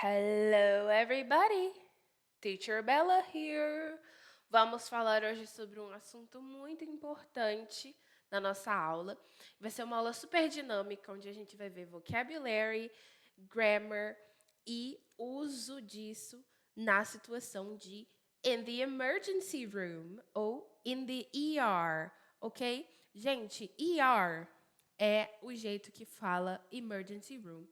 Hello, everybody! Teacher Bella here! Vamos falar hoje sobre um assunto muito importante na nossa aula. Vai ser uma aula super dinâmica, onde a gente vai ver vocabulary, grammar e uso disso na situação de in the emergency room ou in the ER, ok? Gente, ER é o jeito que fala emergency room,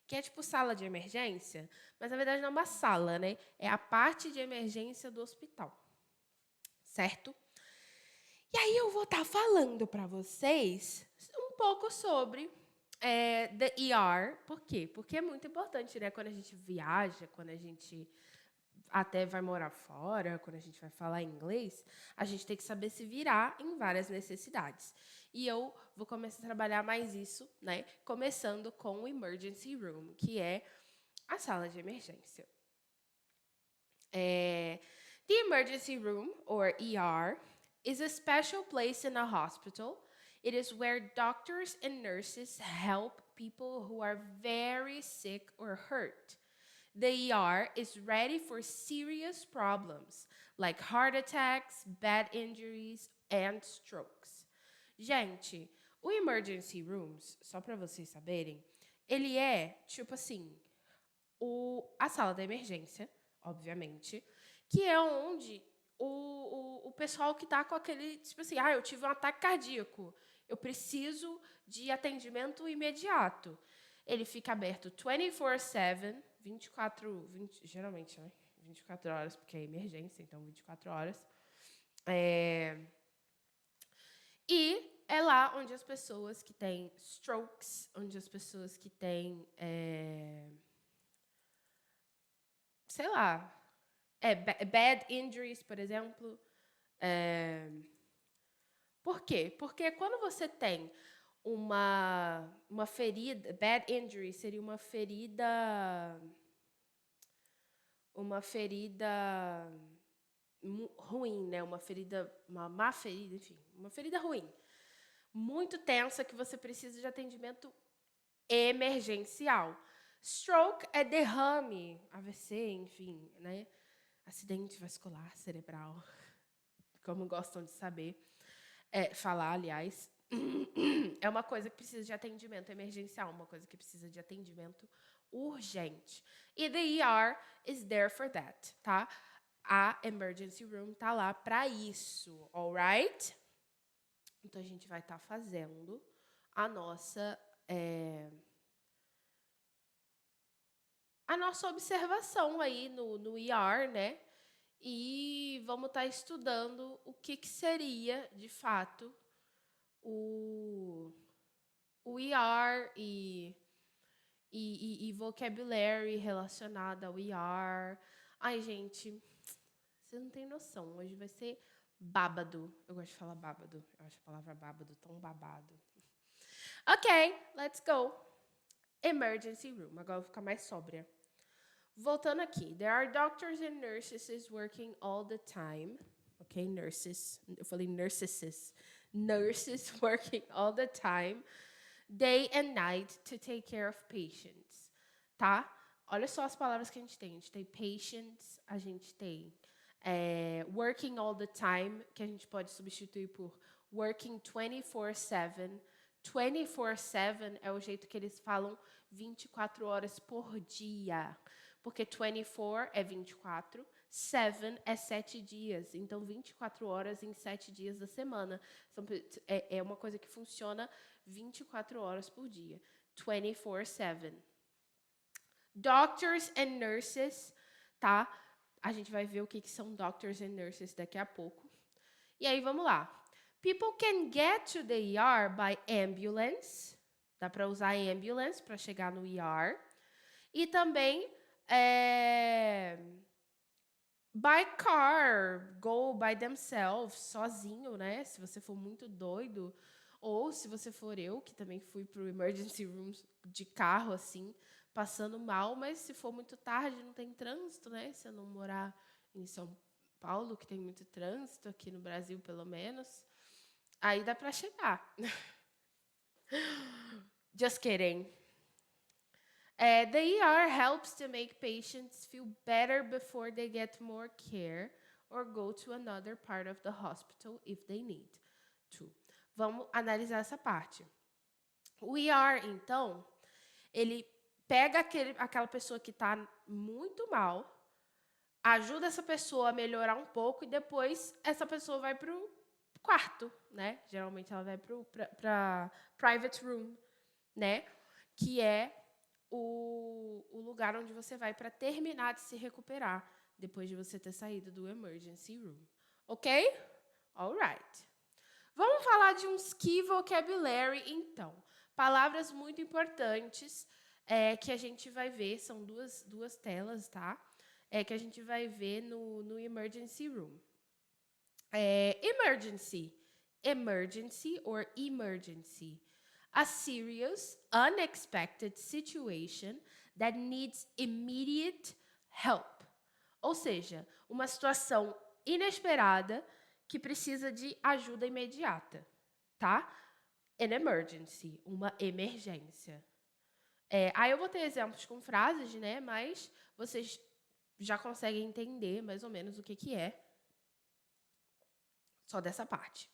que é tipo sala de emergência, mas na verdade não é uma sala, né? É a parte de emergência do hospital, certo? E aí eu vou estar falando para vocês um pouco sobre the ER. Por quê? Porque é muito importante, né? Quando a gente viaja, quando a gente até vai morar fora, quando a gente vai falar inglês, a gente tem que saber se virar em várias necessidades. E eu vou começar a trabalhar mais isso, né? Começando com o emergency room, que é a sala de emergência. The emergency room, or ER, is a special place in a hospital. It is where doctors and nurses help people who are very sick or hurt. The ER is ready for serious problems like heart attacks, bad injuries, and strokes. Gente, o emergency rooms, só para vocês saberem, ele é tipo assim, a sala da emergência, obviamente, que é onde o pessoal que está com aquele, tipo assim, eu tive um ataque cardíaco, eu preciso de atendimento imediato. Ele fica aberto 24/7, 20, geralmente, né? 24 horas, porque é emergência, então 24 horas. E é lá onde as pessoas que têm strokes, onde as pessoas que têm, sei lá, bad injuries, por exemplo. Por quê? Porque quando você tem uma ferida, bad injury seria uma ferida ruim, né? Uma má ferida, enfim, uma ferida ruim, muito tensa que você precisa de atendimento emergencial. Stroke é derrame, AVC, enfim, né? Acidente vascular cerebral, como gostam de saber, falar, aliás. É uma coisa que precisa de atendimento emergencial, uma coisa que precisa de atendimento urgente. E the ER is there for that, tá? A emergency room tá lá para isso, alright? Então a gente vai estar fazendo a nossa observação aí no ER, né? E vamos estar estudando o que seria, de fato, o ER e vocabulary relacionado ao ER. Ai, gente, vocês não têm noção. Hoje vai ser bábado. Eu gosto de falar bábado. Eu acho a palavra bábado tão babado. Ok, let's go. Emergency room. Agora eu vou ficar mais sóbria. Voltando aqui. There are doctors and nurses working all the time. Ok, nurses. Eu falei nurses. Nurses working all the time, day and night, to take care of patients. Tá? Olha só as palavras que a gente tem. A gente tem patients, a gente tem working all the time, que a gente pode substituir por working 24/7. 24/7 é o jeito que eles falam 24 horas por dia. Porque 24 é 24, 7 é 7 dias. Então, 24 horas em 7 dias da semana. É uma coisa que funciona 24 horas por dia. 24/7. Doctors and nurses, tá? A gente vai ver o que são doctors and nurses daqui a pouco. E aí, vamos lá. People can get to the ER by ambulance. Dá para usar ambulance para chegar no ER. E também by car, go by themselves, sozinho, né? Se você for muito doido. Ou se você for eu, que também fui pro emergency room de carro, assim, passando mal. Mas se for muito tarde, não tem trânsito, né? Se eu não morar em São Paulo, que tem muito trânsito, aqui no Brasil, pelo menos, aí dá para chegar. Just kidding. The ER helps to make patients feel better before they get more care or go to another part of the hospital if they need to. Vamos analisar essa parte. O ER, então, ele pega aquela pessoa que está muito mal, ajuda essa pessoa a melhorar um pouco e depois essa pessoa vai para o quarto, né? Geralmente ela vai para private room, né? Que é o lugar onde você vai para terminar de se recuperar depois de você ter saído do emergency room. Ok? Alright. Vamos falar de uns key vocabulary, então. Palavras muito importantes que a gente vai ver, são duas telas, tá? Que a gente vai ver no emergency room. Emergency. Emergency or emergency. A serious, unexpected situation that needs immediate help. Ou seja, uma situação inesperada que precisa de ajuda imediata, tá? An emergency, uma emergência. Aí eu vou ter exemplos com frases, né? Mas vocês já conseguem entender mais ou menos o que é só dessa parte.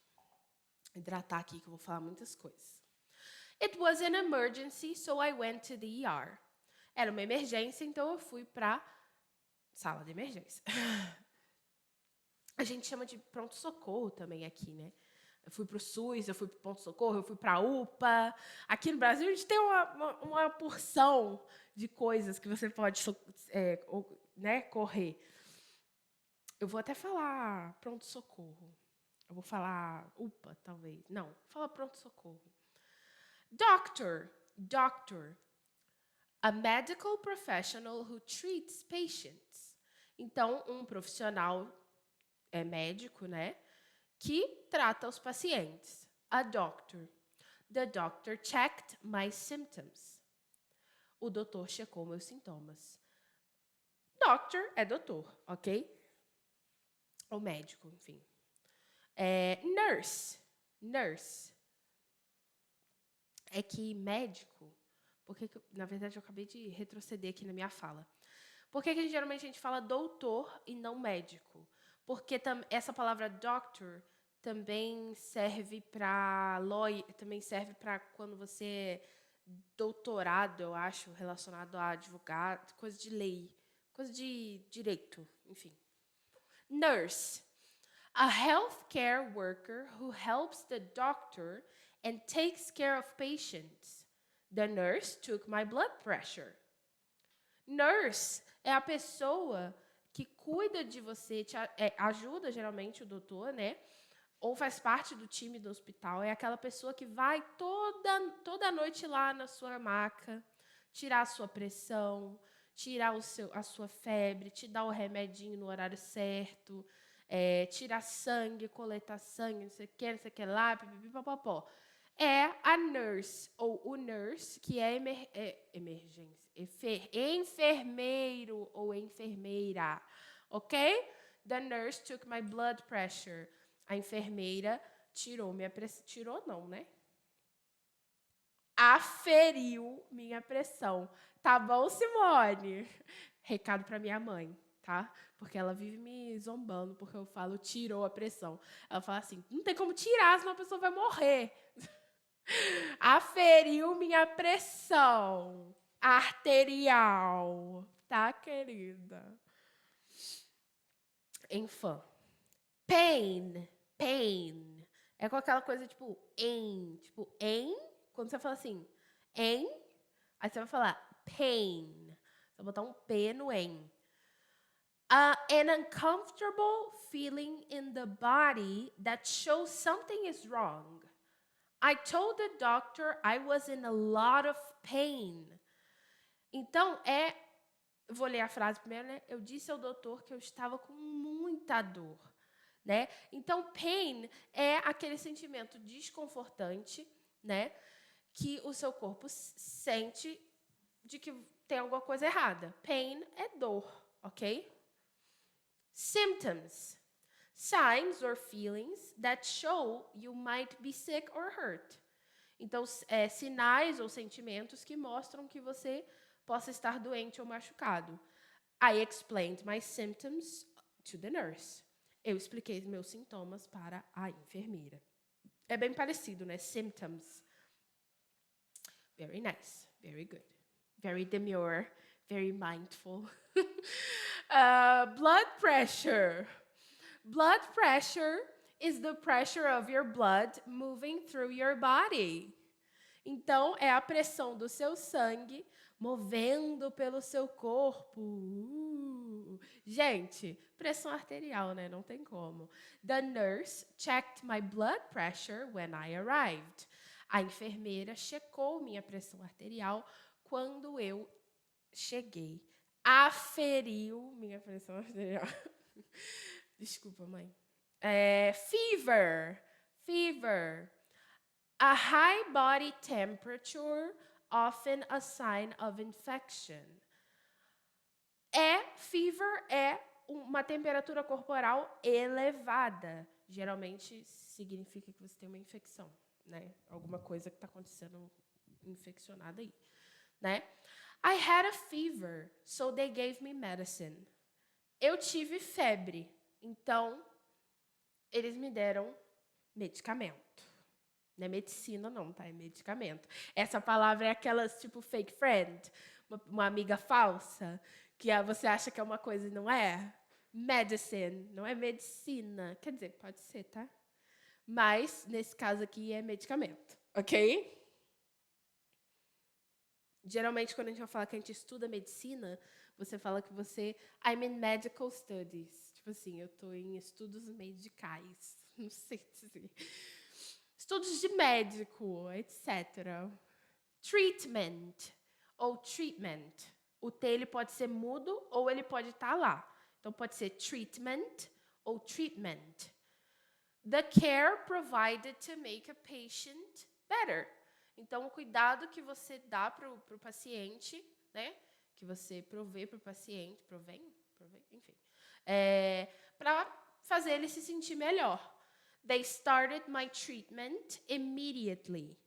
Hidratar aqui que eu vou falar muitas coisas. It was an emergency, so I went to the ER. Era uma emergência, então eu fui para sala de emergência. A gente chama de pronto-socorro também aqui, né? Eu fui para o SUS, eu fui para o pronto-socorro, eu fui para a UPA. Aqui no Brasil, a gente tem uma porção de coisas que você pode correr. Eu vou até falar pronto-socorro. Eu vou falar UPA, talvez. Não, fala pronto-socorro. Doctor. Doctor. A medical professional who treats patients. Então, um profissional médico, né? Que trata os pacientes. A doctor. The doctor checked my symptoms. O doutor checou meus sintomas. Doctor é doutor, ok? Ou médico, enfim. Nurse. Nurse. É que médico... Porque, na verdade, eu acabei de retroceder aqui na minha fala. Por que geralmente a gente fala doutor e não médico? Porque essa palavra doctor também serve para lawyer, também serve para quando você é doutorado, eu acho, relacionado a advogado, coisa de lei, coisa de direito, enfim. Nurse. A healthcare worker who helps the doctor and takes care of patients. The nurse took my blood pressure. Nurse é a pessoa que cuida de você, ajuda geralmente o doutor, né? Ou faz parte do time do hospital. É aquela pessoa que vai toda noite lá na sua maca, tirar a sua pressão, tirar a sua febre, te dar o remedinho no horário certo, tirar sangue, coletar sangue, não sei o que lá, pipipipopopó. É a nurse, ou o nurse, que é emergência, enfermeiro ou enfermeira, ok? The nurse took my blood pressure. A enfermeira tirou minha pressão. Tirou não, né? Aferiu minha pressão. Tá bom, Simone? Recado para minha mãe, tá? Porque ela vive me zombando, porque eu falo tirou a pressão. Ela fala assim, não tem como tirar, senão a pessoa vai morrer. Aferiu minha pressão arterial, tá, querida? Enfim. Pain. Pain. É com aquela coisa tipo em. Tipo, em. Quando você fala assim, em. Aí você vai falar pain. Você vai botar um P no em. An uncomfortable feeling in the body that shows something is wrong. I told the doctor I was in a lot of pain. Então, vou ler a frase primeiro, né? Eu disse ao doutor que eu estava com muita dor, né? Então, pain é aquele sentimento desconfortante, né? Que o seu corpo sente de que tem alguma coisa errada. Pain é dor, ok? Symptoms. Signs or feelings that show you might be sick or hurt. Então, sinais ou sentimentos que mostram que você possa estar doente ou machucado. I explained my symptoms to the nurse. Eu expliquei meus sintomas para a enfermeira. É bem parecido, né? Symptoms. Very nice. Very good. Very demure. Very mindful. Blood pressure. Blood pressure is the pressure of your blood moving through your body. Então, é a pressão do seu sangue movendo pelo seu corpo. Gente, pressão arterial, né? Não tem como. The nurse checked my blood pressure when I arrived. A enfermeira checou minha pressão arterial quando eu cheguei. Aferiu minha pressão arterial. Desculpa, mãe. Fever. Fever. A high body temperature, often a sign of infection. Fever é uma temperatura corporal elevada. Geralmente significa que você tem uma infecção, né? Alguma coisa que está acontecendo infeccionada aí, né? I had a fever, so they gave me medicine. Eu tive febre, então eles me deram medicamento. Não é medicina, não, tá? É medicamento. Essa palavra é aquelas, tipo, fake friend. Uma amiga falsa, que você acha que é uma coisa e não é. Medicine, não é medicina. Quer dizer, pode ser, tá? Mas, nesse caso aqui, é medicamento, ok? Geralmente, quando a gente vai falar que a gente estuda medicina, você fala que você... I'm in medical studies. Tipo assim, eu tô em estudos medicais. Não sei dizer. Estudos de médico, etc. Treatment ou treatment. O T ele pode ser mudo ou ele pode estar lá. Então, pode ser treatment ou treatment. The care provided to make a patient better. Então, o cuidado que você dá para o paciente, né? Que você provê para o paciente, enfim. Para fazer ele se sentir melhor. They started my treatment immediately.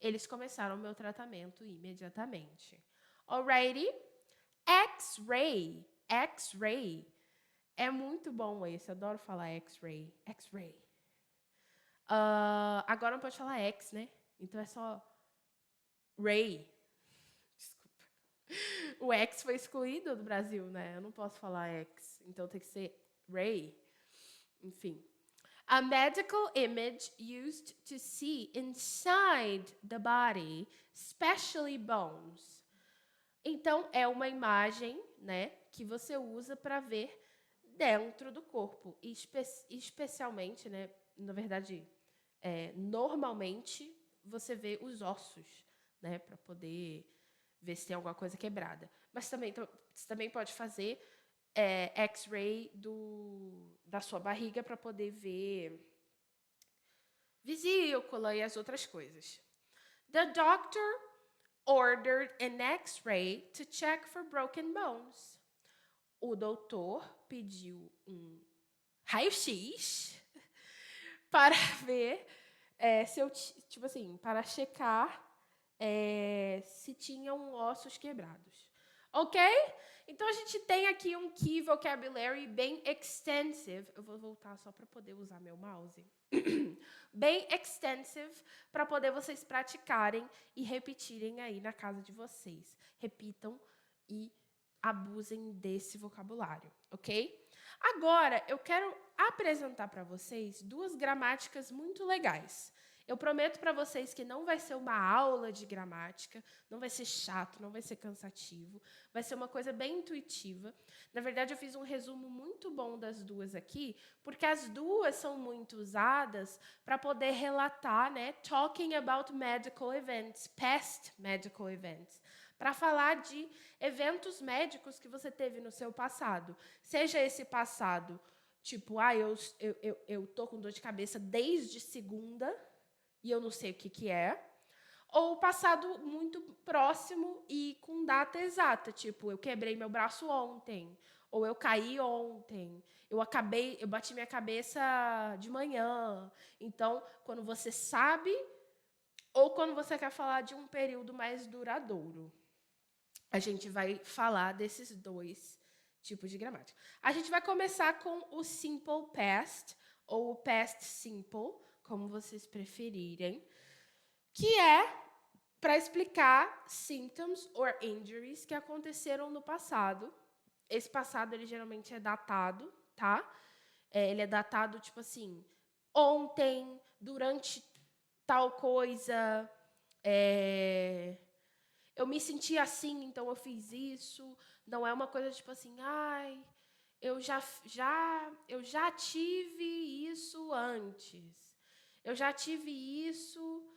Eles começaram o meu tratamento imediatamente. Alrighty? X-ray. X-ray. É muito bom esse. Adoro falar X-ray. X-ray. Agora não pode falar X, né? Então é só ray. Desculpa. O X foi excluído do Brasil, né? Eu não posso falar X. Então tem que ser ray. Enfim. A medical image used to see inside the body, especially bones. Então, é uma imagem, né, que você usa para ver dentro do corpo. Especialmente, né, na verdade, normalmente, você vê os ossos, né, para poder ver se tem alguma coisa quebrada. Mas também, você também pode fazer X-ray da sua barriga para poder ver vesícula e as outras coisas. The doctor ordered an X-ray to check for broken bones. O doutor pediu um raio-x para ver para checar se tinham ossos quebrados. Ok? Então, a gente tem aqui um key vocabulary bem extensive. Eu vou voltar só para poder usar meu mouse. Bem extensive, para poder vocês praticarem e repetirem aí na casa de vocês. Repitam e abusem desse vocabulário, ok? Agora, eu quero apresentar para vocês duas gramáticas muito legais. Eu prometo para vocês que não vai ser uma aula de gramática, não vai ser chato, não vai ser cansativo, vai ser uma coisa bem intuitiva. Na verdade, eu fiz um resumo muito bom das duas aqui, porque as duas são muito usadas para poder relatar, né, talking about medical events, past medical events, para falar de eventos médicos que você teve no seu passado. Seja esse passado, tipo, eu tô com dor de cabeça desde segunda, e eu não sei o que é, ou passado muito próximo e com data exata, tipo, eu quebrei meu braço ontem, ou eu caí ontem, eu bati minha cabeça de manhã. Então, quando você sabe, ou quando você quer falar de um período mais duradouro. a gente vai falar desses dois tipos de gramática. A gente vai começar com o simple past, ou o past simple, como vocês preferirem, que é para explicar symptoms or injuries que aconteceram no passado. Esse passado, ele geralmente é datado, tá? Ele é datado, tipo assim, ontem, durante tal coisa, eu me senti assim, então eu fiz isso. Não é uma coisa tipo assim, ai, eu já tive isso antes. Eu já tive isso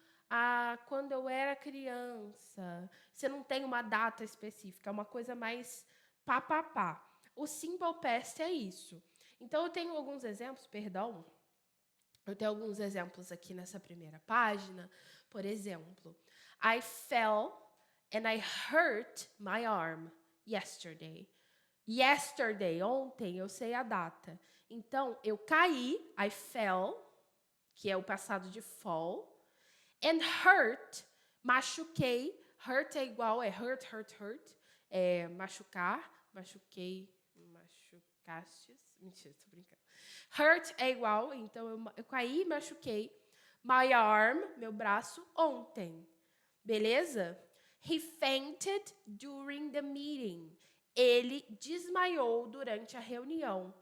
quando eu era criança. Você não tem uma data específica, é uma coisa mais pá. O simple past é isso. Então, eu tenho alguns exemplos, eu tenho alguns exemplos aqui nessa primeira página. Por exemplo, I fell and I hurt my arm yesterday. Yesterday, ontem, eu sei a data. Então, eu caí, I fell, que é o passado de fall, and hurt, machuquei. Hurt é igual, hurt. É machucar, machuquei, machucastes. Mentira, tô brincando. Hurt é igual, então eu caí e machuquei. My arm, meu braço, ontem. Beleza? He fainted during the meeting. Ele desmaiou durante a reunião.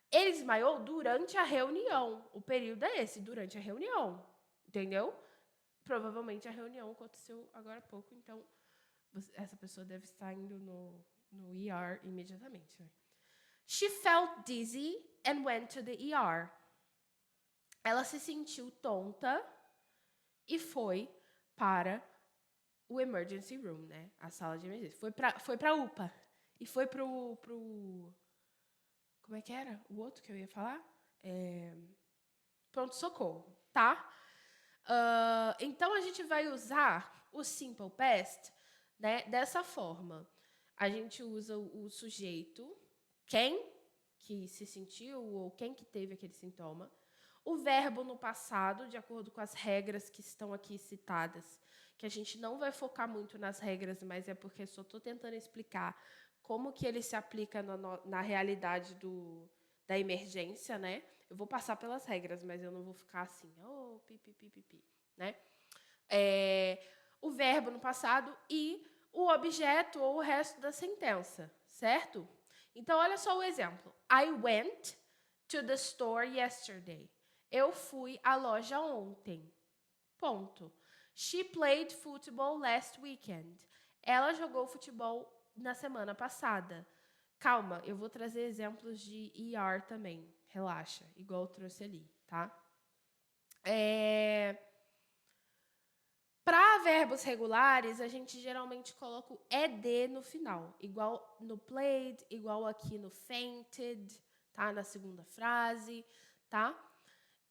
Ele desmaiou durante a reunião. O período é esse, durante a reunião. Entendeu? Provavelmente a reunião aconteceu agora há pouco, então essa pessoa deve estar indo no ER imediatamente. Né? She felt dizzy and went to the ER. Ela se sentiu tonta e foi para o emergency room, né? A sala de emergência. Foi para UPA. E foi pro... Como é que era? O outro que eu ia falar? Pronto-socorro, tá? Então, a gente vai usar o simple past, né, dessa forma. A gente usa o sujeito, quem que se sentiu ou quem que teve aquele sintoma. O verbo no passado, de acordo com as regras que estão aqui citadas, que a gente não vai focar muito nas regras, mas é porque só estou tentando explicar como que ele se aplica na realidade da emergência, né? Eu vou passar pelas regras, mas eu não vou ficar assim, né? O verbo no passado e o objeto ou o resto da sentença, certo? Então, olha só o exemplo. I went to the store yesterday. Eu fui à loja ontem. Ponto. She played football last weekend. Ela jogou futebol na semana passada. Calma, eu vou trazer exemplos de ER também. Relaxa, igual eu trouxe ali, tá? Para verbos regulares, a gente geralmente coloca o ed no final. Igual no played, igual aqui no fainted, tá? Na segunda frase, tá?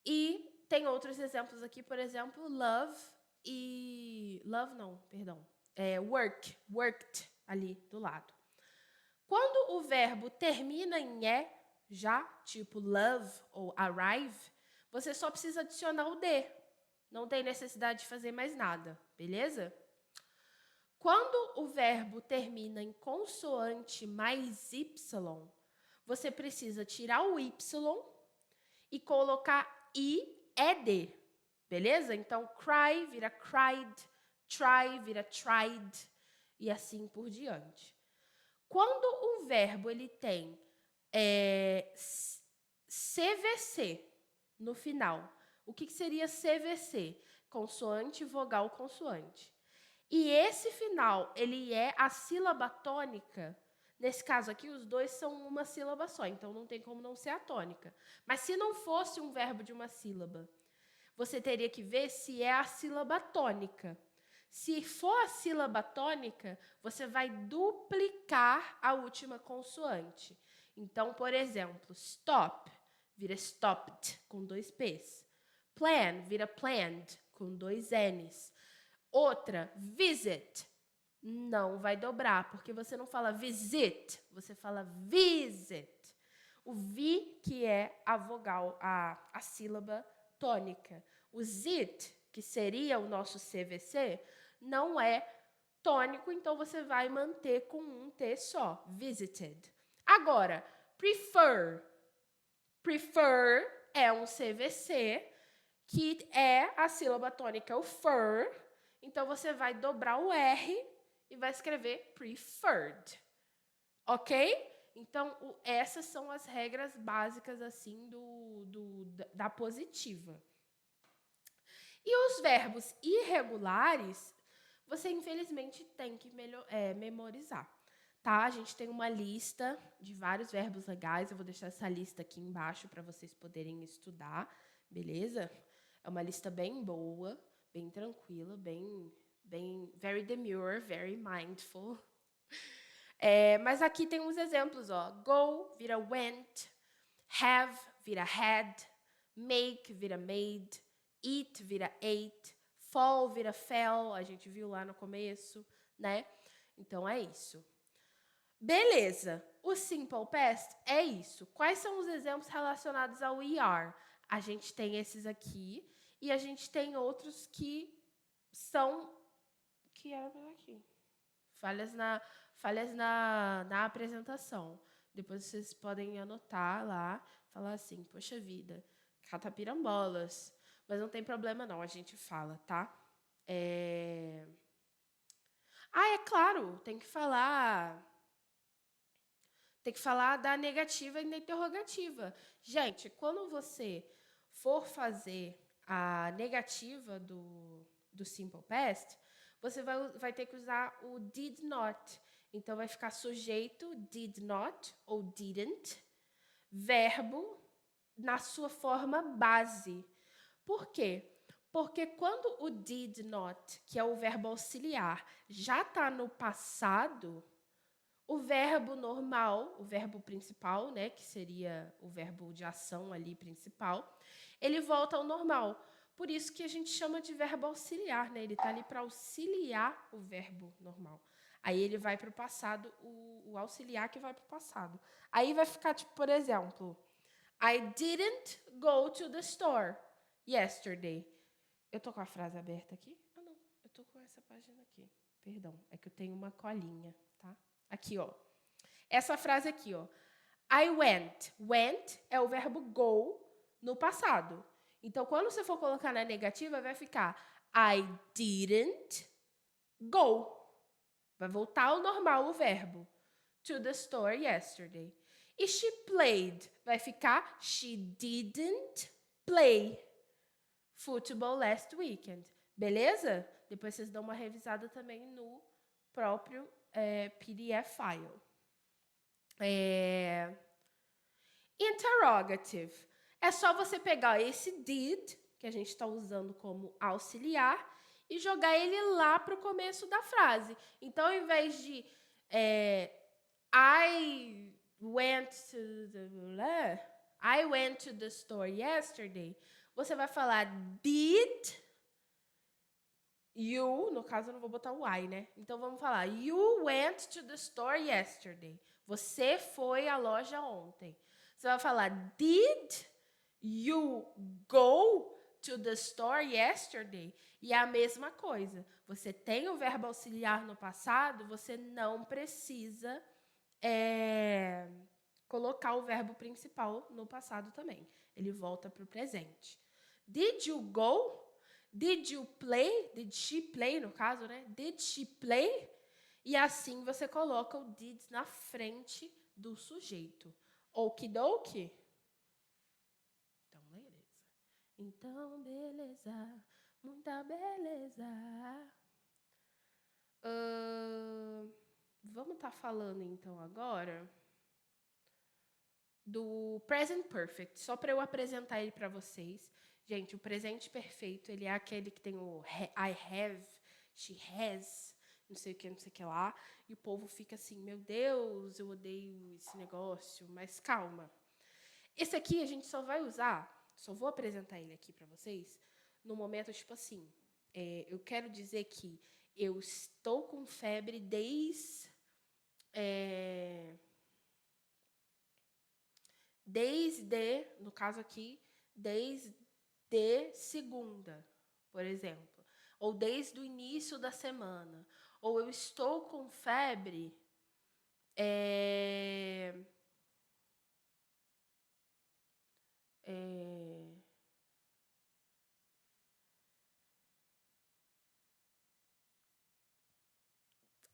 E tem outros exemplos aqui, por exemplo, love e... Love não, perdão. Worked, ali do lado. Quando o verbo termina em "é", já, tipo love ou arrive, você só precisa adicionar o "de". Não tem necessidade de fazer mais nada, beleza? Quando o verbo termina em consoante mais y, você precisa tirar o y e colocar ed, beleza? Então, cry vira cried, try vira tried e assim por diante. Quando o verbo ele tem CVC no final, o que seria CVC? Consoante, vogal, consoante. E esse final, ele é a sílaba tônica. Nesse caso aqui, os dois são uma sílaba só, então não tem como não ser a tônica. Mas se não fosse um verbo de uma sílaba, você teria que ver se é a sílaba tônica. Se for a sílaba tônica, você vai duplicar a última consoante. Então, por exemplo, stop vira stopped, com 2 P's. Plan vira planned, com 2 N's. Outra, visit, não vai dobrar, porque você não fala visit, você fala visit. O vi, que é a vogal, a sílaba tônica. O zit, que seria o nosso CVC, não é tônico, então você vai manter com um T só, visited. Agora, prefer. Prefer é um CVC, que é a sílaba tônica, o fer. Então, você vai dobrar o R e vai escrever preferred. Ok? Então, essas são as regras básicas assim da positiva. E os verbos irregulares, você infelizmente tem que memorizar. Tá? A gente tem uma lista de vários verbos legais. Eu vou deixar essa lista aqui embaixo para vocês poderem estudar, beleza? É uma lista bem boa, bem tranquila, bem very demure, very mindful. Mas aqui tem uns exemplos, ó. Go vira went, have vira had, make vira made, eat vira ate, fall vira fell, a gente viu lá no começo, né? Então é isso. Beleza, o simple past é isso. Quais são os exemplos relacionados ao ER? A gente tem esses aqui e a gente tem outros que são... que era aqui. Falhas na apresentação. Depois vocês podem anotar lá, falar assim, poxa vida, catapirambolas. Mas não tem problema não, a gente fala, tá? Ah, é claro, tem que falar da negativa e da interrogativa. Gente, quando você for fazer a negativa do simple past, você vai ter que usar o did not. Então, vai ficar sujeito, did not ou didn't, verbo na sua forma base. Por quê? Porque quando o did not, que é o verbo auxiliar, já está no passado, o verbo normal, o verbo principal, né, que seria o verbo de ação ali principal, ele volta ao normal. Por isso que a gente chama de verbo auxiliar, né? Ele está ali para auxiliar o verbo normal. Aí ele vai para o passado, o auxiliar que vai para o passado. Aí vai ficar tipo, por exemplo, I didn't go to the store yesterday. Eu tô com a frase aberta aqui? Ah, não. Eu tô com essa página aqui. Perdão, é que eu tenho uma colinha, tá? Aqui, ó. Essa frase aqui, ó. I went. Went é o verbo go no passado. Então, quando você for colocar na negativa, vai ficar I didn't go. Vai voltar ao normal o verbo. To the store yesterday. E she played. Vai ficar she didn't play football last weekend. Beleza? Depois vocês dão uma revisada também no próprio PDF file. Interrogative. É só você pegar esse did, que a gente está usando como auxiliar, e jogar ele lá para o começo da frase. Então, ao invés de I went to the store yesterday, você vai falar did you, no caso eu não vou botar o I, né? Então vamos falar you went to the store yesterday. Você foi à loja ontem. Você vai falar did you go to the store yesterday? E é a mesma coisa. Você tem o verbo auxiliar no passado, você não precisa colocar o verbo principal no passado também. Ele volta para o presente. Did you go? Did you play? Did she play, no caso, né? Did she play? E assim você coloca o did na frente do sujeito. Okidoki? Então, beleza. Então, beleza. Muita beleza. Vamos estar falando, então, agora do present perfect, só para eu apresentar ele para vocês. Gente, o presente perfeito, ele é aquele que tem o I have, she has, não sei o que lá, e o povo fica assim, meu Deus, eu odeio esse negócio, mas calma. Esse aqui a gente só vai usar, só vou apresentar ele aqui para vocês, no momento, tipo assim, eu quero dizer que eu estou com febre desde no caso aqui, desde segunda, por exemplo, ou desde o início da semana, ou eu estou com febre,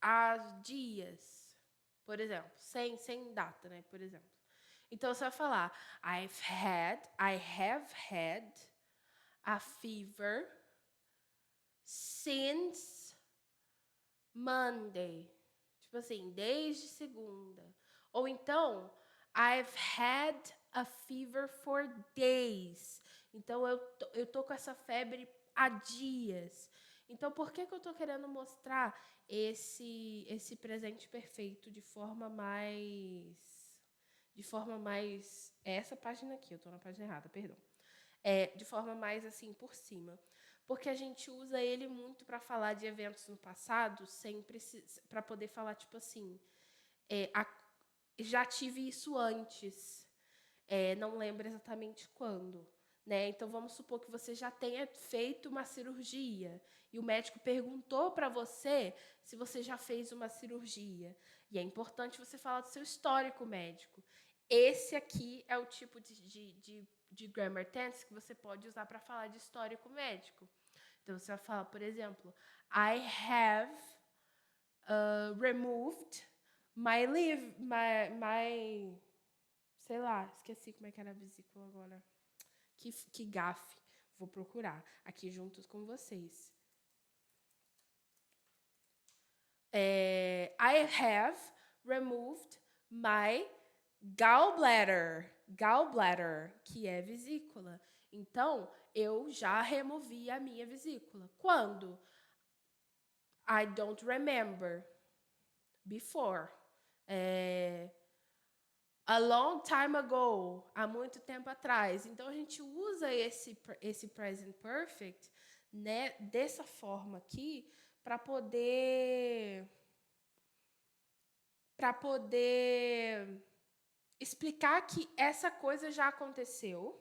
há dias, por exemplo, sem data, né? Por exemplo. Então você vai falar I have had a fever since Monday. Tipo assim, desde segunda. Ou então, I've had a fever for days. Então, eu tô com essa febre há dias. Então, por que eu tô querendo mostrar esse presente perfeito de forma mais... Essa página aqui, eu tô na página errada, perdão. De forma mais assim, por cima. Porque a gente usa ele muito para falar de eventos no passado, sempre para poder falar, tipo assim, já tive isso antes, não lembro exatamente quando. Né? Então, vamos supor que você já tenha feito uma cirurgia e o médico perguntou para você se você já fez uma cirurgia. E é importante você falar do seu histórico médico. Esse aqui é o tipo de grammar tense que você pode usar para falar de histórico médico. Então, você vai falar, por exemplo, I have removed my leave, sei lá, esqueci como é que era a vesícula agora. Que gafe. Vou procurar aqui juntos com vocês. I have removed my gallbladder. Gallbladder, que é vesícula. Então, eu já removi a minha vesícula. Quando? I don't remember. Before. A long time ago, há muito tempo atrás. Então, a gente usa esse present perfect, né, dessa forma aqui para poder explicar que essa coisa já aconteceu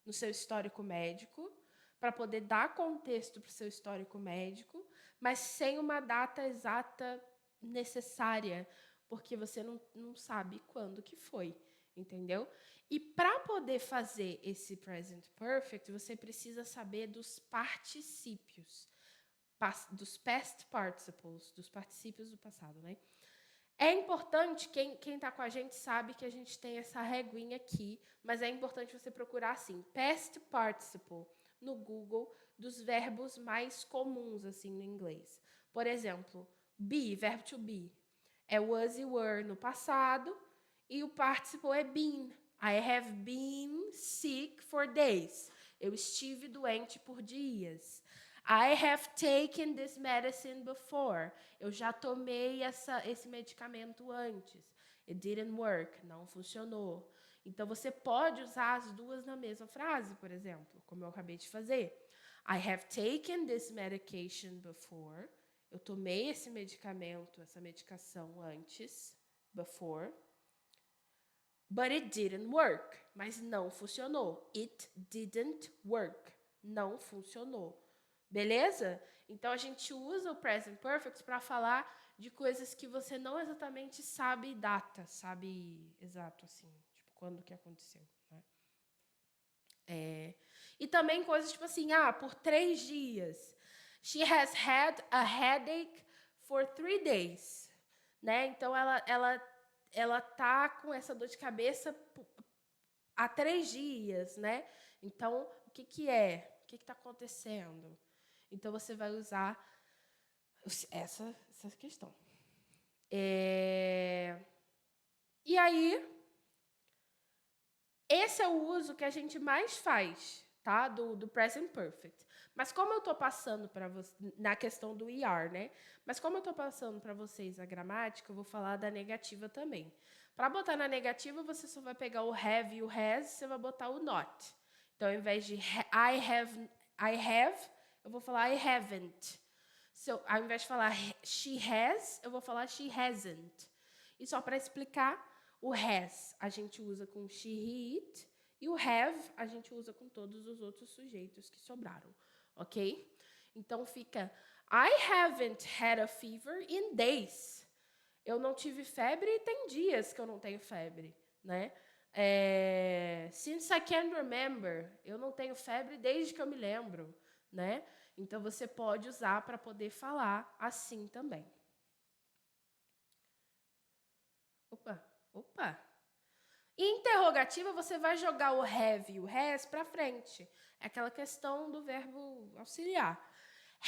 no seu histórico médico, para poder dar contexto para o seu histórico médico, mas sem uma data exata necessária, porque você não sabe quando que foi, entendeu? E para poder fazer esse present perfect, você precisa saber dos particípios, dos past participles, dos particípios do passado, né? É importante, quem está com a gente sabe que a gente tem essa reguinha aqui, mas é importante você procurar assim, past participle, no Google, dos verbos mais comuns assim no inglês. Por exemplo, be, verbo to be, é was e were no passado, e o participle é been. I have been sick for days. Eu estive doente por dias. I have taken this medicine before. Eu já tomei esse medicamento antes. It didn't work. Não funcionou. Então, você pode usar as duas na mesma frase, por exemplo, como eu acabei de fazer. I have taken this medication before. Eu tomei esse medicamento, essa medicação antes, before. But it didn't work. Mas não funcionou. It didn't work. Não funcionou. Beleza? Então, a gente usa o present perfect para falar de coisas que você não exatamente sabe data, sabe exato, assim, tipo, quando que aconteceu, né? E também coisas tipo assim, por 3 dias. She has had a headache for 3 days. Né? Então, ela tá com essa dor de cabeça há 3 dias, né? Então, o que é? O que está acontecendo? Então, você vai usar essa questão. E aí, esse é o uso que a gente mais faz, tá? Do present perfect. Mas como eu estou passando para vocês, na questão do ER, né? Mas como eu estou passando para vocês a gramática, eu vou falar da negativa também. Para botar na negativa, você só vai pegar o have e o has, você vai botar o not. Então, ao invés de I have, eu vou falar I haven't. Ao invés de falar she has, eu vou falar she hasn't. E só para explicar, o has a gente usa com she, he, it. E o have a gente usa com todos os outros sujeitos que sobraram. Ok? Então, fica I haven't had a fever in days. Eu não tive febre e tem dias que eu não tenho febre, né? Since I can remember. Eu não tenho febre desde que eu me lembro, né? Então, você pode usar para poder falar assim também. Opa. Em interrogativa, você vai jogar o have e o has para frente. É aquela questão do verbo auxiliar.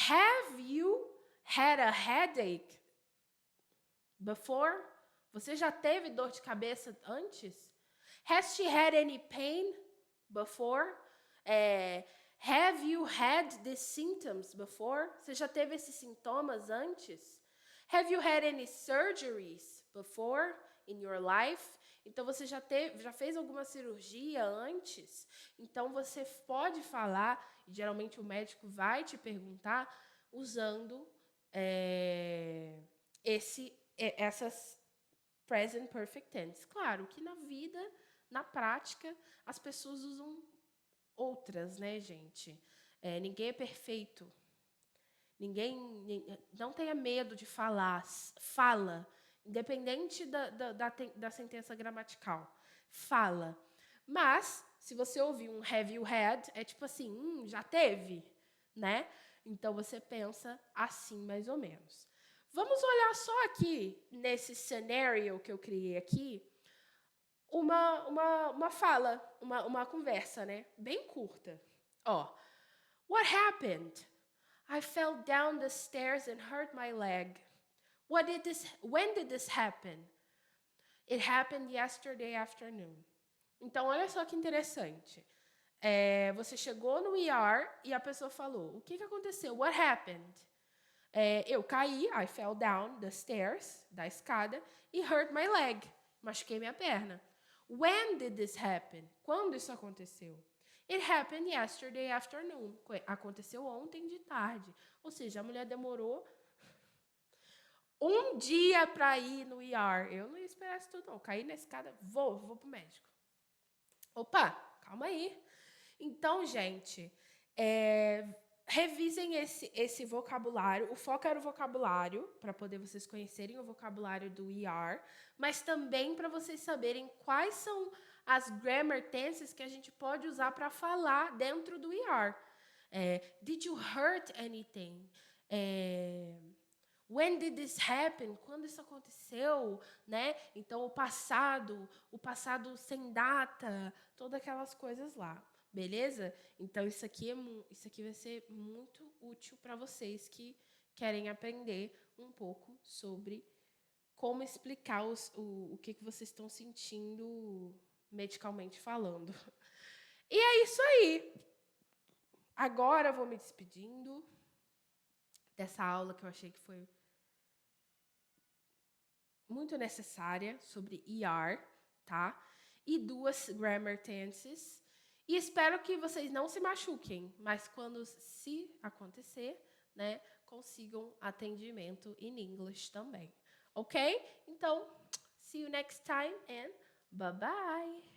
Have you had a headache before? Você já teve dor de cabeça antes? Has she had any pain before? Have you had these symptoms before? Você já teve esses sintomas antes? Have you had any surgeries before in your life? Então, você já fez alguma cirurgia antes? Então, você pode falar, e geralmente o médico vai te perguntar, usando essas present perfect tense. Claro que na vida, na prática, as pessoas usam outras, né, gente? Ninguém é perfeito. Não tenha medo de falar. Fala. Independente da sentença gramatical. Fala. Mas, se você ouvir um have you had, é tipo assim, já teve, né? Então, você pensa assim, mais ou menos. Vamos olhar só aqui, nesse cenário que eu criei aqui, uma fala, uma conversa, né? Bem curta. What happened? I fell down the stairs and hurt my leg. When did this happen? It happened yesterday afternoon. Então, olha só que interessante. Você chegou no ER e a pessoa falou, o que aconteceu? What happened? Eu caí, I fell down the stairs, da escada, e hurt my leg. Machuquei minha perna. When did this happen? Quando isso aconteceu? It happened yesterday afternoon. Aconteceu ontem de tarde. Ou seja, a mulher demorou um dia para ir no ER. Eu não ia esperar isso tudo, não. Caí na escada, vou pro médico. Opa, calma aí. Então, gente, revisem esse vocabulário. O foco era o vocabulário, para poder vocês conhecerem o vocabulário do ER, mas também para vocês saberem quais são as grammar tenses que a gente pode usar para falar dentro do ER. Did you hurt anything? When did this happen? Quando isso aconteceu, né? Então, o passado sem data, todas aquelas coisas lá. Beleza? Então, isso aqui vai ser muito útil para vocês que querem aprender um pouco sobre como explicar o que vocês estão sentindo medicalmente falando. E é isso aí. Agora eu vou me despedindo dessa aula que eu achei que foi muito necessária sobre ER, tá? E 2 grammar tenses. E espero que vocês não se machuquem, mas quando se acontecer, né, consigam atendimento in English também. Ok? Então, see you next time and bye-bye!